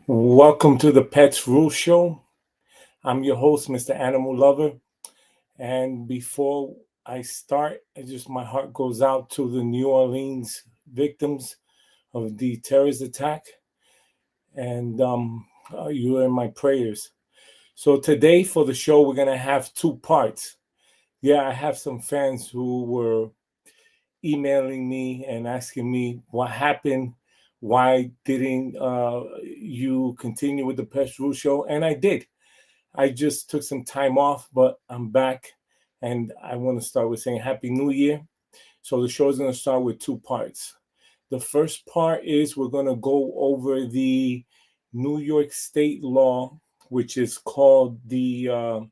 Welcome to the Pets Rule Show. I'm your host, Mr. Animal Lover. And before I start, my heart goes out to the New Orleans victims of the terrorist attack. And you are in my prayers. So today for the show, we're going to have two parts. Yeah, I have some fans who were emailing me and asking me what happened. Why didn't you continue with the Pets Rule Show? And I did. I just took some time off, but I'm back. And I want to start with saying Happy New Year. So the show is going to start with two parts. The first part is we're going to go over the New York State law, which is called the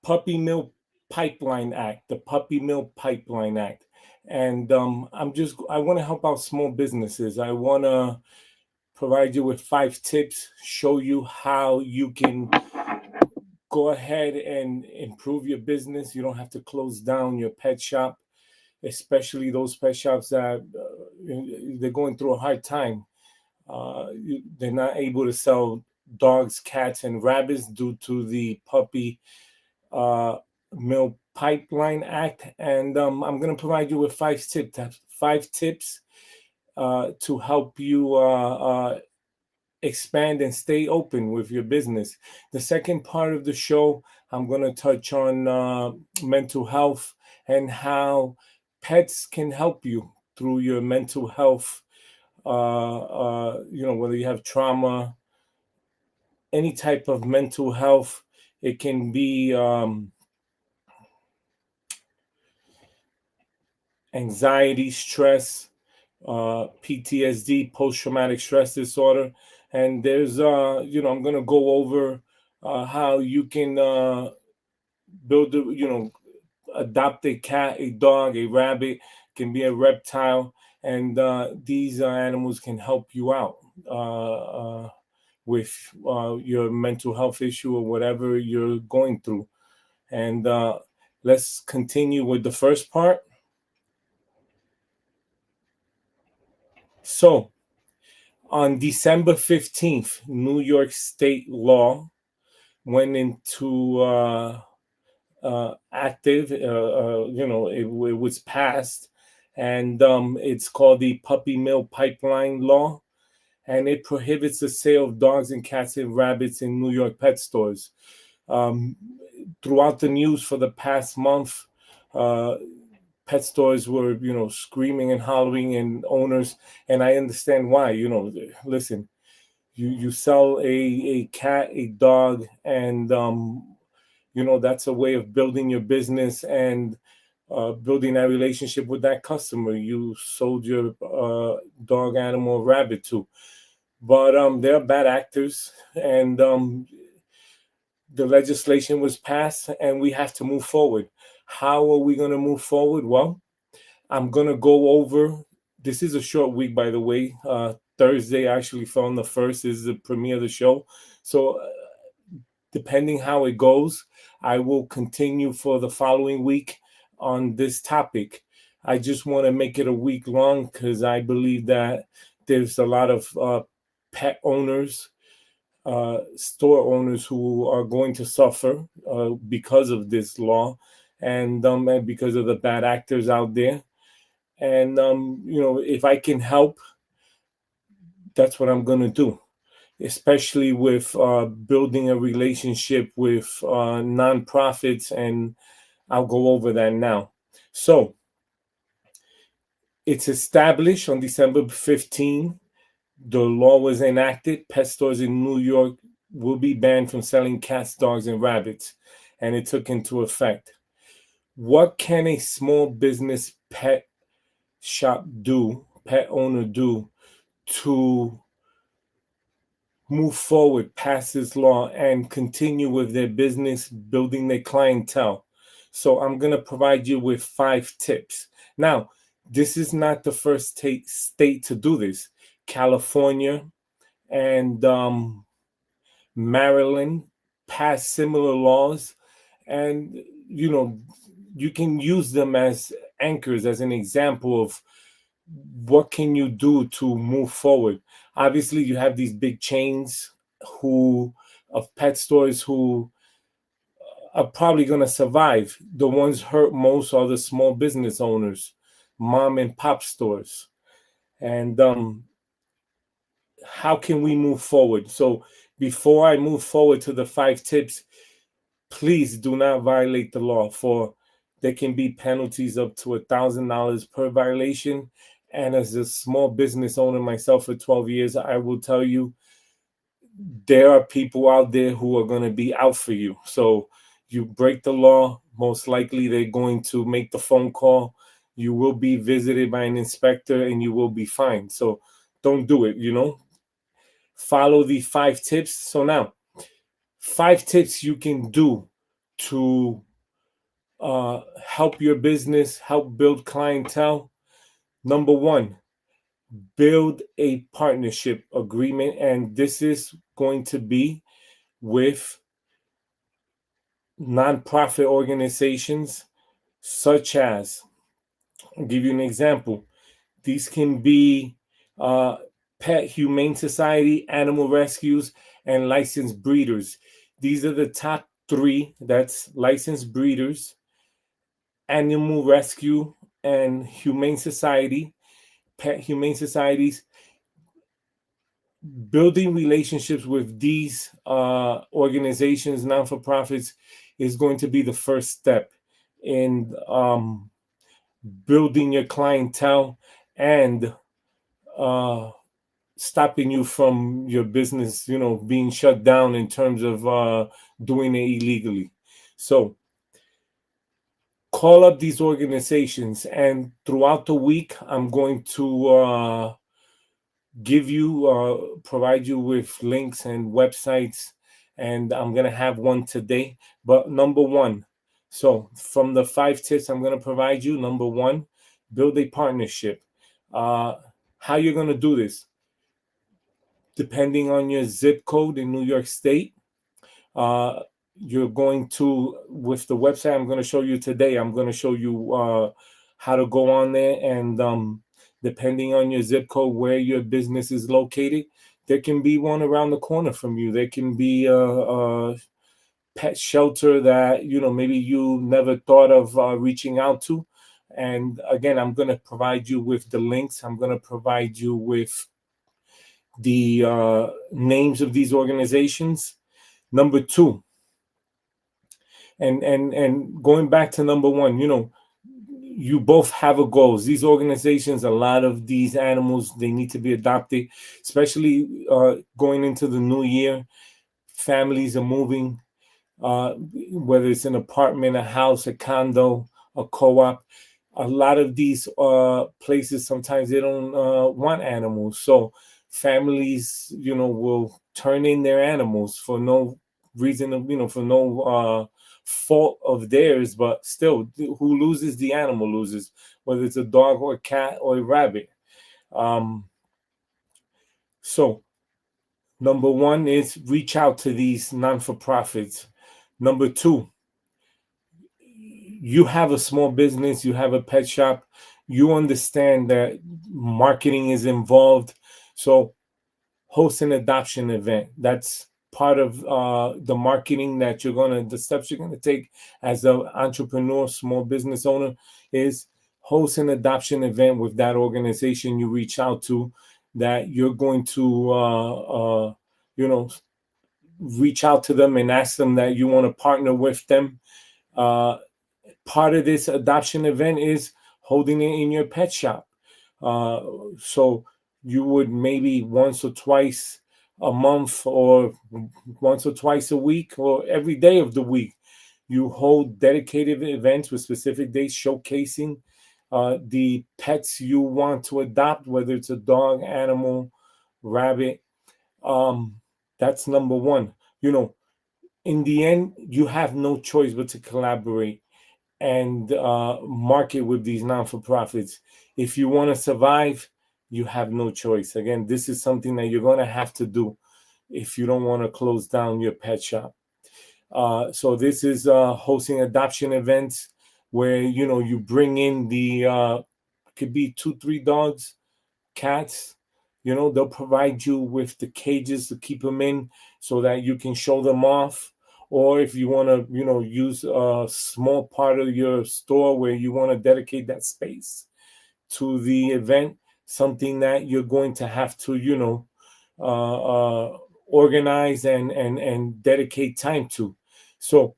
Puppy Mill Pipeline Act, the Puppy Mill Pipeline Act. And I want to help out small businesses. I want to provide you with 5 tips, show you how you can go ahead and improve your business. You don't have to close down your pet shop, especially those pet shops that they're going through a hard time. They're not able to sell dogs, cats, and rabbits due to the Puppy Mill Pipeline Act. And I'm going to provide you with 5 tips to help you expand and stay open with your business. The second part of the show, I'm going to touch on mental health and how pets can help you through your mental health. Whether you have trauma, any type of mental health, it can be anxiety, stress, PTSD, post-traumatic stress disorder. And there's, I'm going to go over how you can adopt a cat, a dog, a rabbit, can be a reptile. And these animals can help you out with your mental health issue or whatever you're going through. And let's continue with the first part. So, on December 15th, New York State law went into active. It was passed, and it's called the Puppy Mill Pipeline Law, and it prohibits the sale of dogs and cats and rabbits in New York pet stores. Throughout the news for the past month, pet stores were, screaming and hollering, and owners, and I understand why. Listen, you sell a cat, a dog, and that's a way of building your business and building that relationship with that customer you sold your dog, animal, or rabbit to. But there are bad actors, and the legislation was passed, and we have to move forward. How are we going to move forward? Well, I'm going to go over, this is a short week, by the way. Thursday actually fell on the 1st, is the premiere of the show. So depending how it goes, I will continue for the following week on this topic. I just want to make it a week long because I believe that there's a lot of pet owners, store owners who are going to suffer because of this law, and because of the bad actors out there. And if I can help, that's what I'm going to do, especially with building a relationship with nonprofits, and I'll go over that now. So it's established on December 15. The law was enacted. Pet stores in New York will be banned from selling cats, dogs, and rabbits, and it took into effect. What can a small business pet shop do, pet owner do, to move forward past this law and continue with their business, building their clientele? So I'm going to provide you with 5 tips. Now, this is not the first state to do this. California and Maryland passed similar laws, and you can use them as anchors, as an example of what can you do to move forward? Obviously, you have these big chains who of pet stores who are probably going to survive. The ones hurt most are the small business owners, mom and pop stores. And how can we move forward? So before I move forward to the 5 tips, please do not violate the law. For there can be penalties up to $1,000 per violation. And as a small business owner myself for 12 years, I will tell you there are people out there who are going to be out for you. So you break the law, most likely they're going to make the phone call. You will be visited by an inspector and you will be fined. So don't do it, Follow the 5 tips. So now, 5 tips you can do to help your business, help build clientele. Number one, build a partnership agreement. And this is going to be with nonprofit organizations such as, I'll give you an example. These can be Pet Humane Society, animal rescues, and licensed breeders. These are the top 3. That's licensed breeders, animal rescue, and humane society, pet humane societies. Building relationships with these organizations, non-for-profits, is going to be the first step in building your clientele and stopping you from your business, being shut down in terms of doing it illegally. So call up these organizations, and throughout the week, I'm going to provide you with links and websites, and I'm going to have one today. But number one, so from the 5 tips I'm going to provide you, number one, build a partnership. How you're going to do this? Depending on your zip code in New York State, you're going to, with the website I'm going to show you today, I'm going to show you how to go on there, and depending on your zip code where your business is located, there can be one around the corner from you. There can be a pet shelter that maybe you never thought of reaching out to. And again, I'm going to provide you with the links. I'm going to provide you with the names of these organizations. Number two, and going back to number one, you both have a goals. These organizations, a lot of these animals, they need to be adopted, especially going into the new year. Families are moving, whether it's an apartment, a house, a condo, a co-op. A lot of these places, sometimes they don't want animals. So families, will turn in their animals for no reason, for no fault of theirs, but still, who loses? The animal loses, whether it's a dog or a cat or a rabbit. So number one is reach out to these non-for-profits. Number two, you have a small business, you have a pet shop, you understand that marketing is involved. So host an adoption event. That's part of the marketing that the steps you're going to take as an entrepreneur, small business owner, is host an adoption event with that organization you reach out to, that you're going to, reach out to them and ask them that you want to partner with them. Part of this adoption event is holding it in your pet shop. So you would maybe once or twice a month, or once or twice a week, or every day of the week, you hold dedicated events with specific days showcasing the pets you want to adopt, whether it's a dog, animal, rabbit. That's number one. In the end, you have no choice but to collaborate and market with these non-for-profits. If you want to survive, you have no choice. Again, this is something that you're going to have to do if you don't want to close down your pet shop. So this is hosting adoption events where you bring in the could be 2, 3 dogs, cats. They'll provide you with the cages to keep them in so that you can show them off. Or if you want to, use a small part of your store where you want to dedicate that space to the event, something that you're going to have to, organize and dedicate time to. So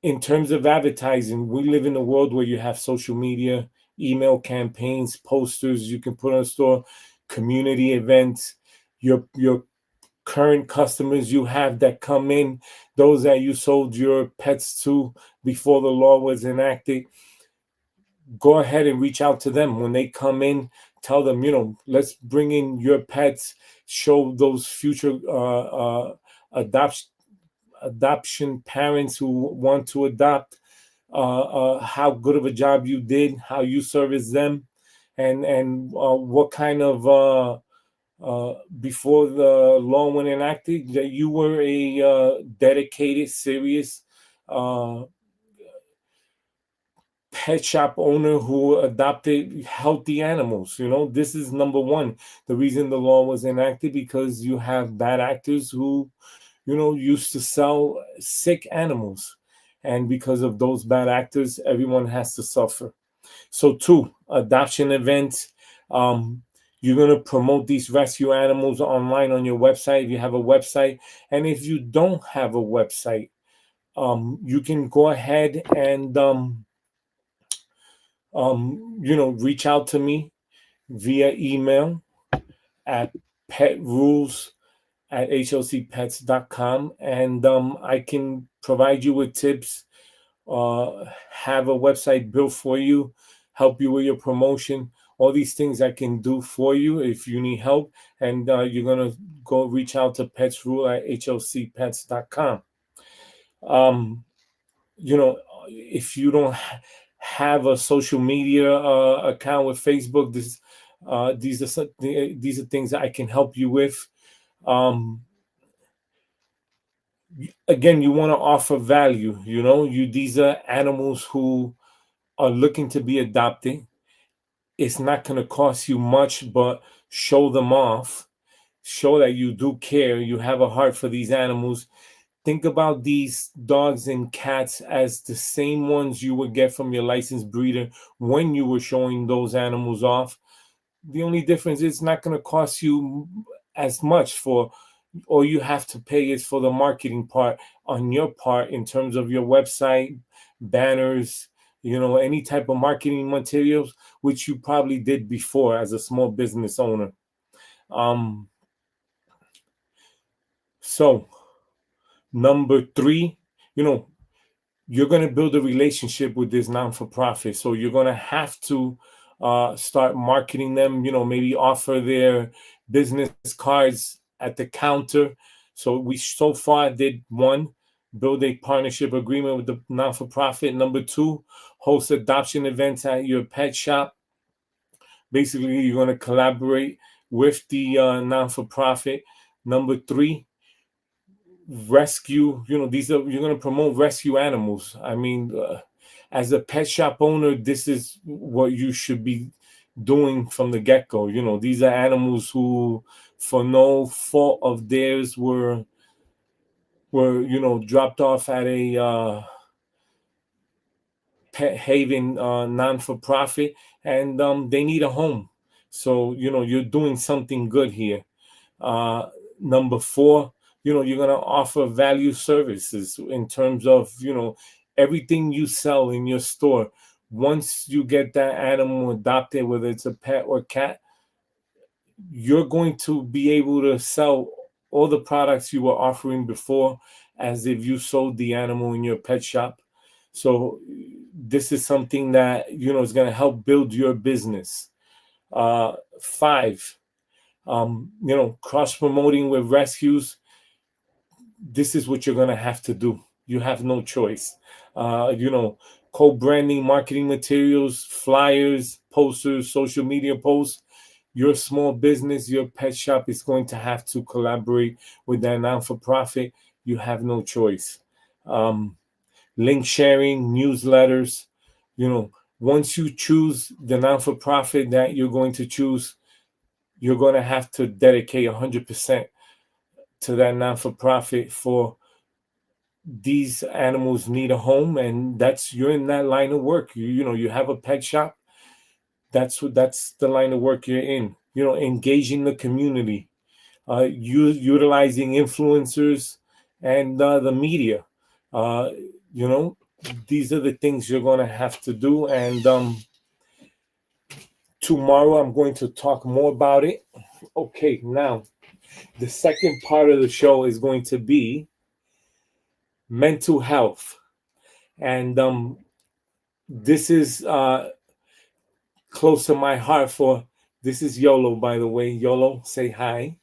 in terms of advertising, we live in a world where you have social media, email campaigns, posters you can put on a store, community events, your current customers you have that come in, those that you sold your pets to before the law was enacted. Go ahead and reach out to them when they come in. Tell them, let's bring in your pets. Show those future adoption parents who want to adopt how good of a job you did, how you service them, and what kind of before the law went enacted, that you were a dedicated, serious pet shop owner who adopted healthy animals. This is number one. The reason the law was enacted, because you have bad actors who, used to sell sick animals. And because of those bad actors, everyone has to suffer. So 2, adoption events. You're going to promote these rescue animals online on your website if you have a website. And if you don't have a website, you can go ahead and reach out to me via email at petrules@hlcpets.com, and I can provide you with tips, have a website built for you, help you with your promotion, all these things I can do for you if you need help. And you're going to go reach out to petsrule@hlcpets.com. If you don't have a social media account with Facebook, these are things that I can help you with. Again, you want to offer value. These are animals who are looking to be adopted. It's not going to cost you much, but show them off. Show that you do care. You have a heart for these animals. Think about these dogs and cats as the same ones you would get from your licensed breeder when you were showing those animals off. The only difference is it's not going to cost you as much. All you have to pay is for the marketing part on your part, in terms of your website, banners, any type of marketing materials, which you probably did before as a small business owner. So number 3, you're going to build a relationship with this non-for-profit. So you're going to have to start marketing them, maybe offer their business cards at the counter. So we so far did 1, build a partnership agreement with the non-for-profit. Number 2, host adoption events at your pet shop. Basically, you're going to collaborate with the non-for-profit. Number 3, rescue. You're going to promote rescue animals. I mean, as a pet shop owner, this is what you should be doing from the get-go. These are animals who, for no fault of theirs, were dropped off at a pet haven non-for-profit, and they need a home. So you're doing something good here. Number 4, you're going to offer value services in terms of everything you sell in your store. Once you get that animal adopted, whether it's a pet or cat, you're going to be able to sell all the products you were offering before as if you sold the animal in your pet shop. So this is something that is going to help build your business. 5, cross promoting with rescues. This is what you're going to have to do. You have no choice. Co-branding, marketing materials, flyers, posters, social media posts. Your small business, your pet shop is going to have to collaborate with that non-for-profit. You have no choice. Link sharing, newsletters, Once you choose the non-for-profit that you're going to choose, you're going to have to dedicate 100% to that non-for-profit. For these animals need a home, and that's, you're in that line of work. You have a pet shop. That's the line of work you're in. Engaging the community, utilizing influencers and the media. Uh, you know, these are the things you're going to have to do. And tomorrow I'm going to talk more about it. Okay, now the second part of the show is going to be mental health. And this is close to my heart. For this is YOLO, by the way. YOLO, say hi.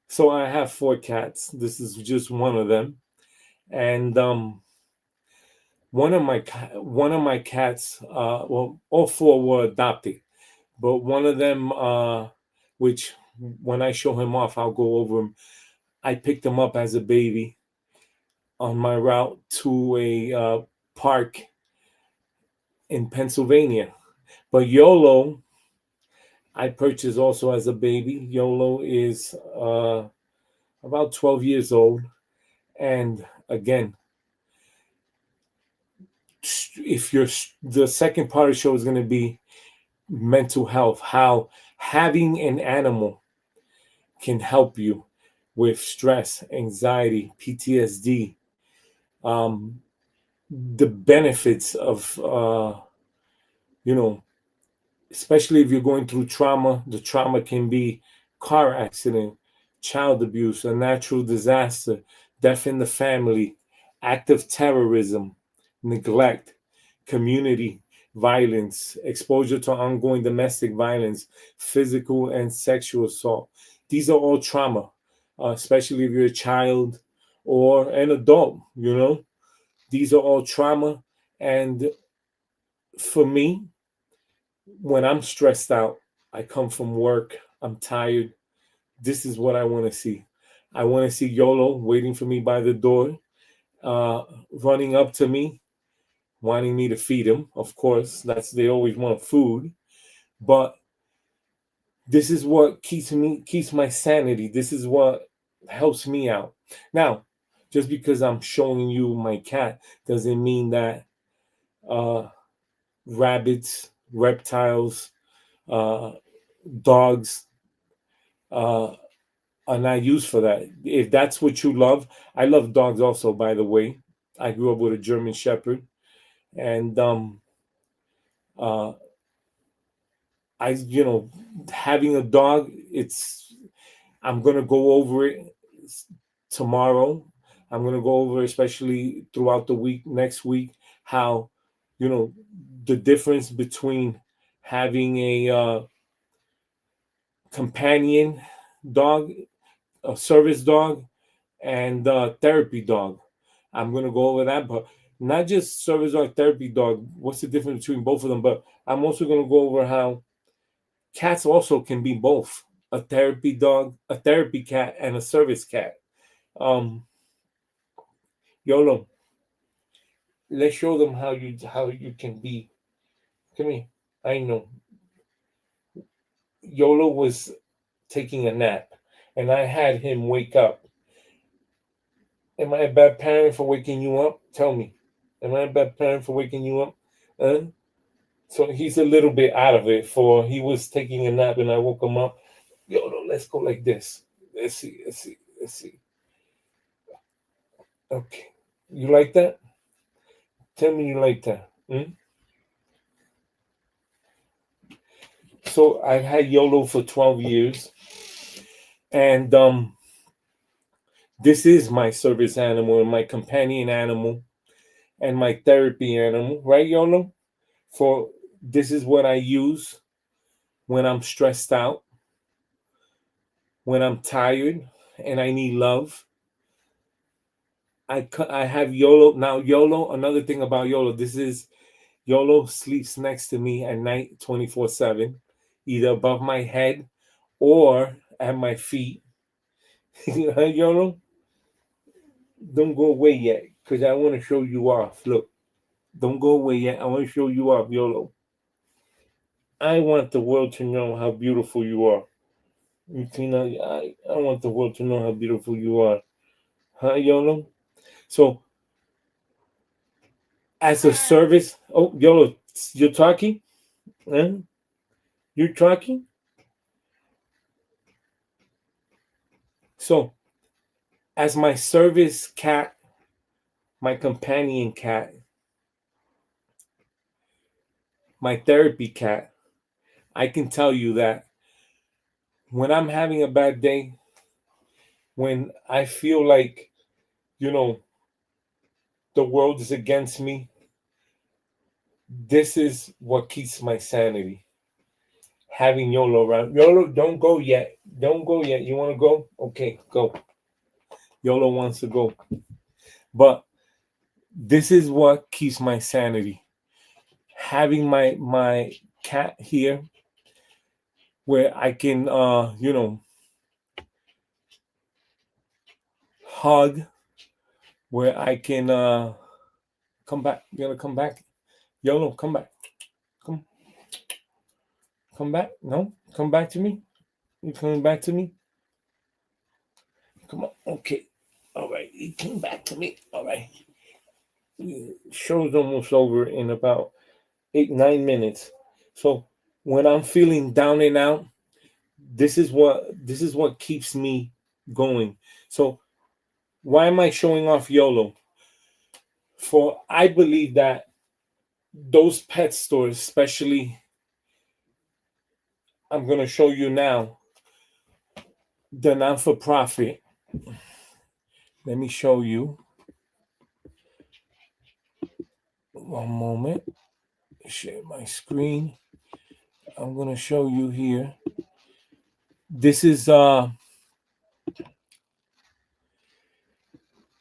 So I have 4 cats. This is just one of them. And one of my cats, well, all 4 were adopted, but one of them, which when I show him off, I'll go over him. I picked him up as a baby on my route to a park in Pennsylvania. But YOLO, I purchased also as a baby. YOLO is about 12 years old. And again, if you're the second part of the show is going to be mental health, how having an animal can help you with stress, anxiety, PTSD, the benefits of especially if you're going through trauma. The trauma can be car accident, child abuse, a natural disaster, death in the family, act of terrorism, neglect, community violence, exposure to ongoing domestic violence, physical and sexual assault. These are all trauma, especially if you're a child or an adult. These are all trauma. And for me, when I'm stressed out, I come from work, I'm tired. This is what I want to see. I want to see YOLO waiting for me by the door, running up to me, wanting me to feed him. Of course, they always want food, but this is what keeps my sanity. This is what helps me out. Now, just because I'm showing you my cat doesn't mean that rabbits, reptiles, dogs are not used for that. If that's what you love, I love dogs also, by the way. I grew up with a German Shepherd, and uh, having a dog, I'm gonna go over it tomorrow. I'm gonna go over, especially throughout the week, next week, how the difference between having a companion dog, a service dog, and therapy dog. I'm gonna go over that, but not just service dog, therapy dog. What's the difference between both of them? But I'm also gonna go over how cats also can be both a therapy dog, a therapy cat, and a service cat. YOLO, let's show them how you can be. Come here. I know. YOLO was taking a nap, and I had him wake up. Am I a bad parent for waking you up? Tell me. Am I a bad parent for waking you up? So he's a little bit out of it. For he was taking a nap, and I woke him up. YOLO, let's go like this. Let's see. Okay. You like that? Tell me you like that. So I've had YOLO for 12 years. And this is my service animal and my companion animal and my therapy animal, right, YOLO? For this is what I use when I'm stressed out, when I'm tired and I need love. I have YOLO. Now, YOLO, another thing about YOLO, YOLO sleeps next to me at night 24/7, either above my head or at my feet. YOLO, don't go away yet, because I want to show you off. Look. Don't go away yet. I want to show you up, YOLO. I want the world to know how beautiful you are. Tina, I want the world to know how beautiful you are. Huh, YOLO? So, as a service, oh, YOLO, you're talking? Huh? You're talking? So, as my service cat, my companion cat, my therapy cat, I can tell you that when I'm having a bad day, when I feel like, you know, the world is against me, this is what keeps my sanity. Having YOLO around. YOLO, don't go yet. Don't go yet. You want to go? Okay, go. YOLO wants to go. But this is what keeps my sanity. Having my cat here where I can hug, where I can come back. You gonna come back? YOLO, come back. Come come back. No? Come back to me? You coming back to me? Come on. Okay. All right. You came back to me. All right. Show's almost over in about 8-9 minutes. So when I'm feeling down and out, this is what keeps me going. So why am I showing off YOLO? For I believe that those pet stores, especially, I'm gonna show you now, the non-for-profit. Let me show you. One moment. Share my screen. I'm gonna show you here. This is the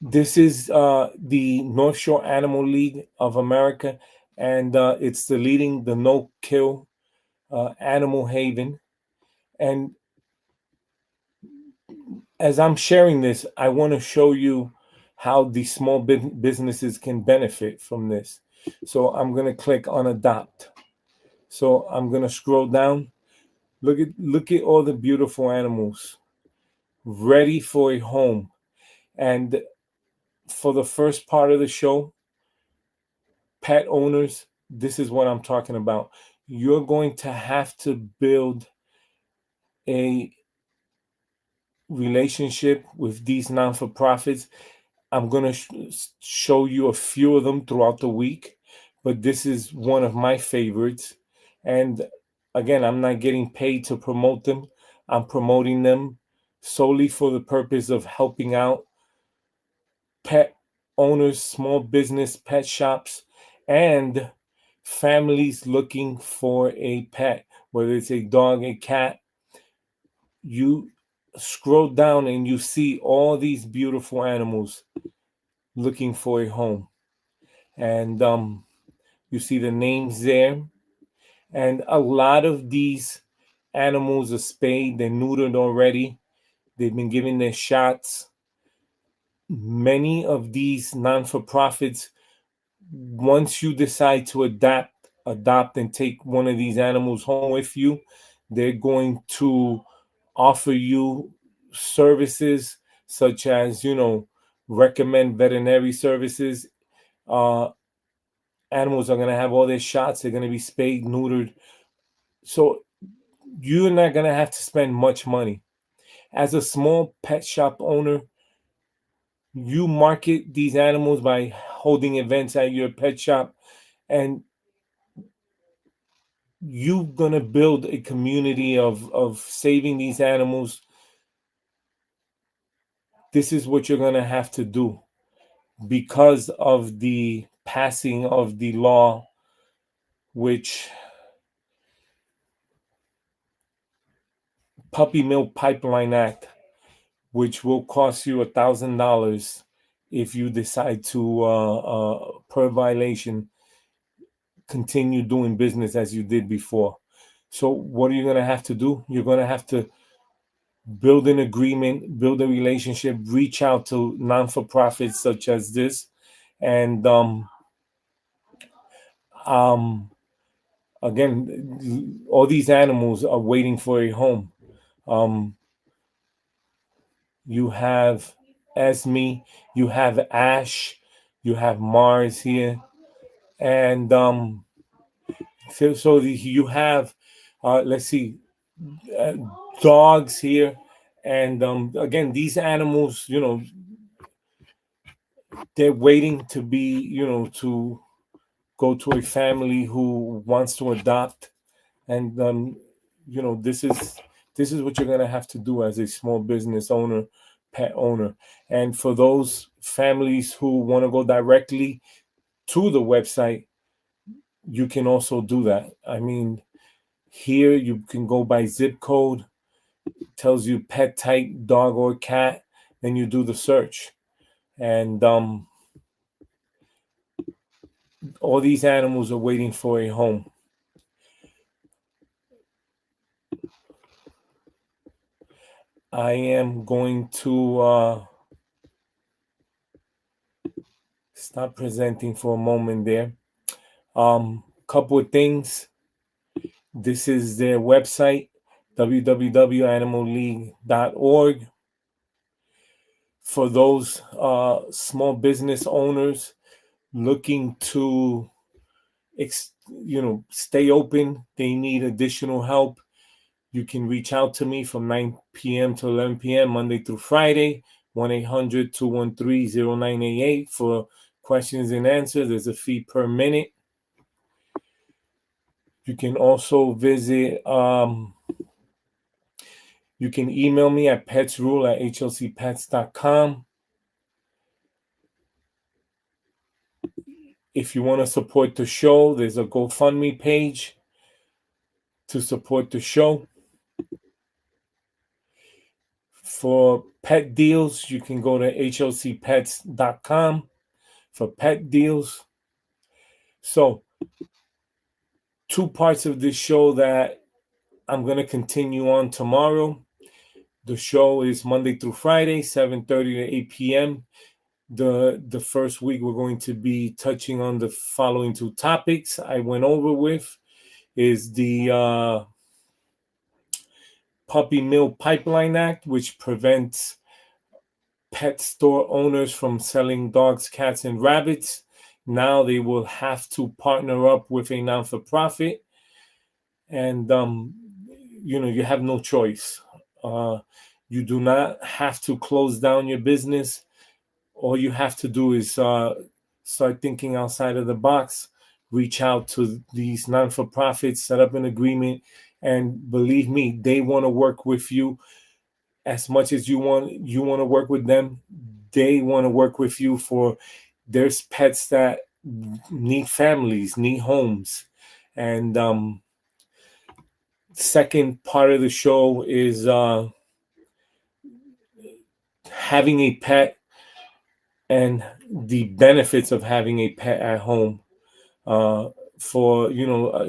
North Shore Animal League of America, and it's the no-kill animal haven. And as I'm sharing this, I want to show you how the small businesses can benefit from this. So I'm going to click on adopt. So I'm going to scroll down. Look at all the beautiful animals ready for a home. And for the first part of the show, pet owners, this is what I'm talking about. You're going to have to build a relationship with these non-for-profits. I'm going to show you a few of them throughout the week, but this is one of my favorites. And again, I'm not getting paid to promote them. I'm promoting them solely for the purpose of helping out pet owners, small business pet shops, and families looking for a pet, whether it's a dog, a cat. You scroll down and you see all these beautiful animals looking for a home. And you see the names there. And a lot of these animals are spayed, they're neutered already, they've been given their shots. Many of these non-for-profits, once you decide to adopt and take one of these animals home with you, they're going to offer you services such as, recommend veterinary services. Animals are going to have all their shots. They're going to be spayed, neutered. So you're not going to have to spend much money. As a small pet shop owner, you market these animals by holding events at your pet shop, and you're going to build a community of saving these animals. This is what you're going to have to do because of the passing of the law, which Puppy Mill Pipeline Act, which will cost you $1,000 if you decide to, per violation, continue doing business as you did before. So what are you going to have to do? You're going to have to build an agreement, build a relationship, reach out to non-for-profits such as this, and Again, all these animals are waiting for a home. You have Esme, you have Ash, you have Mars here, and you have, let's see, uh, dogs here, and again, these animals, they're waiting to be, to go to a family who wants to adopt, and this is what you're gonna have to do as a small business owner, pet owner. And for those families who want to go directly to the website, you can also do that. I mean, here you can go by zip code, tells you pet type, dog or cat, then you do the search, and all these animals are waiting for a home. I am going to stop presenting for a moment there. Couple of things. This is their website, www.animalleague.org. For those small business owners looking to, stay open, they need additional help, you can reach out to me from 9 p.m. to 11 p.m. Monday through Friday, 1-800-213-0988 for questions and answers. There's a fee per minute. You can also visit, you can email me at petsrule@hlcpets.com. If you want to support the show, there's a GoFundMe page to support the show. For pet deals, you can go to hlcpets.com for pet deals. So, two parts of this show that I'm going to continue on tomorrow. The show is Monday through Friday, 7:30 to 8 p.m. The first week, we're going to be touching on the following two topics I went over with. Is the Puppy Mill Pipeline Act, which prevents pet store owners from selling dogs, cats, and rabbits. Now they will have to partner up with a non-for-profit, and you have no choice. You do not have to close down your business. All you have to do is start thinking outside of the box, reach out to these non-for-profits, set up an agreement, and believe me, they want to work with you as much as you want to work with them. They want to work with you. For there's pets that need families, need homes. And second part of the show is having a pet and the benefits of having a pet at home. For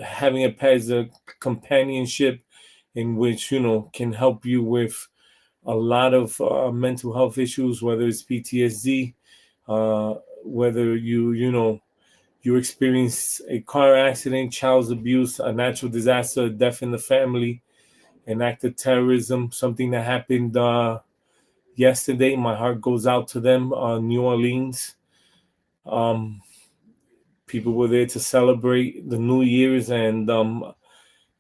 having a pet is a companionship in which can help you with a lot of mental health issues, whether it's PTSD, whether you experience a car accident, child abuse, a natural disaster, a death in the family, an act of terrorism, something that happened yesterday. My heart goes out to them. New Orleans. People were there to celebrate the New Year's, and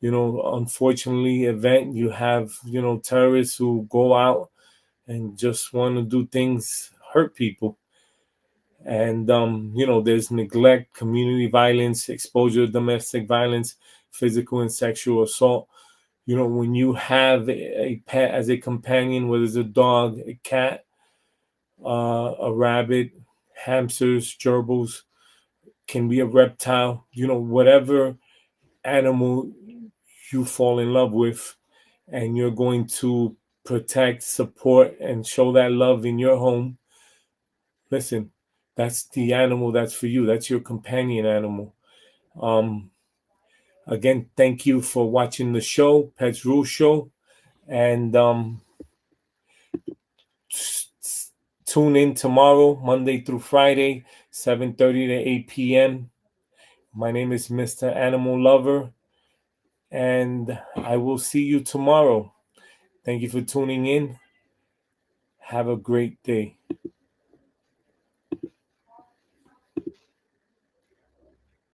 unfortunately, you have terrorists who go out and just want to do things, hurt people. And there's neglect, community violence, exposure to domestic violence, physical and sexual assault. When you have a pet as a companion, whether it's a dog, a cat, a rabbit, hamsters, gerbils, can be a reptile, whatever animal you fall in love with, and you're going to protect, support, and show that love in your home. Listen, that's the animal that's for you. That's your companion animal. Again, thank you for watching the show, Pets Rule Show. And tune in tomorrow, Monday through Friday, 7:30 to 8 p.m. My name is Mr. Animal Lover, and I will see you tomorrow. Thank you for tuning in. Have a great day.